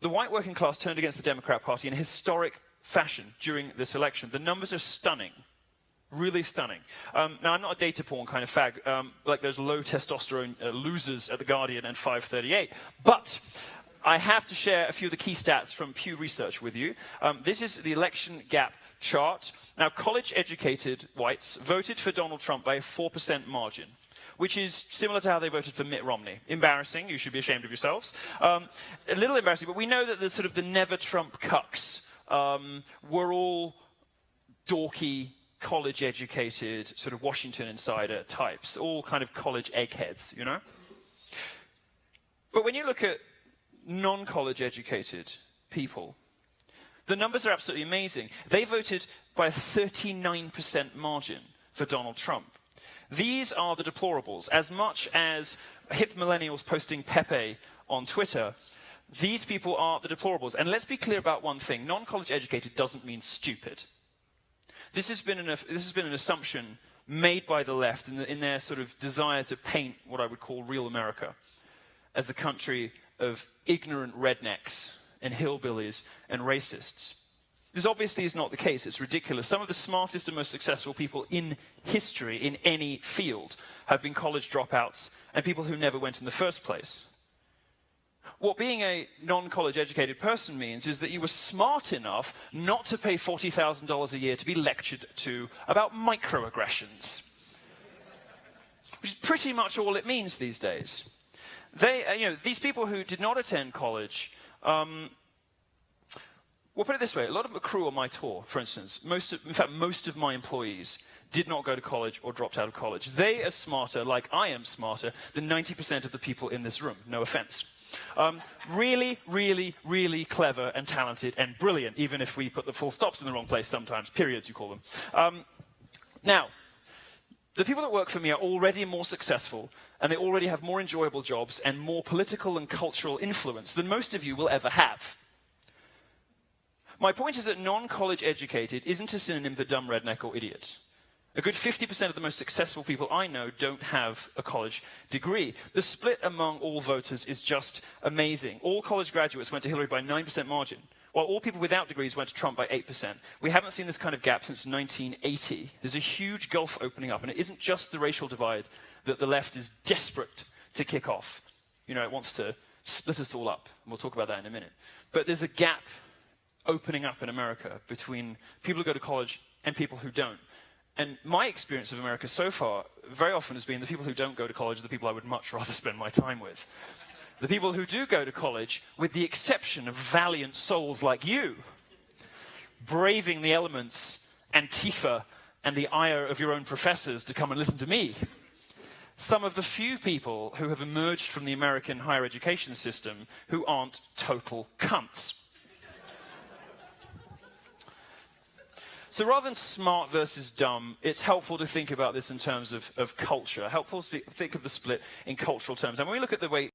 the white working class turned against the Democrat Party in a historic fashion during this election. The numbers are stunning. Really stunning. Now, I'm not a data porn kind of fag, like those low testosterone losers at The Guardian and 538, but I have to share a few of the key stats from Pew Research with you. This is the election gap chart. Now, college-educated whites voted for Donald Trump by a 4% margin, which is similar to how they voted for Mitt Romney. Embarrassing. You should be ashamed of yourselves. A little embarrassing, but we know that the never-Trump cucks were all dorky, college-educated, sort of Washington insider types, all kind of college eggheads, you know? But when you look at non-college educated people, the numbers are absolutely amazing. They voted by a 39% margin for Donald Trump. These are the deplorables. As much as hip millennials posting Pepe on Twitter, these people are the deplorables. And let's be clear about one thing. Non-college educated doesn't mean stupid. This has been an assumption made by the left in their sort of desire to paint what I would call real America as a country of ignorant rednecks and hillbillies and racists. This obviously is not the case. It's ridiculous. Some of the smartest and most successful people in history, in any field, have been college dropouts and people who never went in the first place. What being a non-college educated person means is that you were smart enough not to pay $40,000 a year to be lectured to about microaggressions, which is pretty much all it means these days. These people who did not attend college, we'll put it this way, a lot of the crew on my tour, for instance, in fact, most of my employees did not go to college or dropped out of college. They are smarter, like I am smarter, than 90% of the people in this room, no offense. Really, really, really clever and talented and brilliant, even if we put the full stops in the wrong place sometimes, periods you call them. Now, the people that work for me are already more successful, and they already have more enjoyable jobs and more political and cultural influence than most of you will ever have. My point is that non-college educated isn't a synonym for dumb, redneck, or idiot. A good 50% of the most successful people I know don't have a college degree. The split among all voters is just amazing. All college graduates went to Hillary by 9% margin, while all people without degrees went to Trump by 8%. We haven't seen this kind of gap since 1980. There's a huge gulf opening up, and it isn't just the racial divide that the left is desperate to kick off. You know, it wants to split us all up, and we'll talk about that in a minute. But there's a gap opening up in America between people who go to college and people who don't. And my experience of America so far very often has been the people who don't go to college are the people I would much rather spend my time with. The people who do go to college, with the exception of valiant souls like you, braving the elements, Antifa, and the ire of your own professors to come and listen to me. Some of the few people who have emerged from the American higher education system who aren't total cunts. So rather than smart versus dumb, it's helpful to think about this in terms of culture, helpful to think of the split in cultural terms. And when we look at the way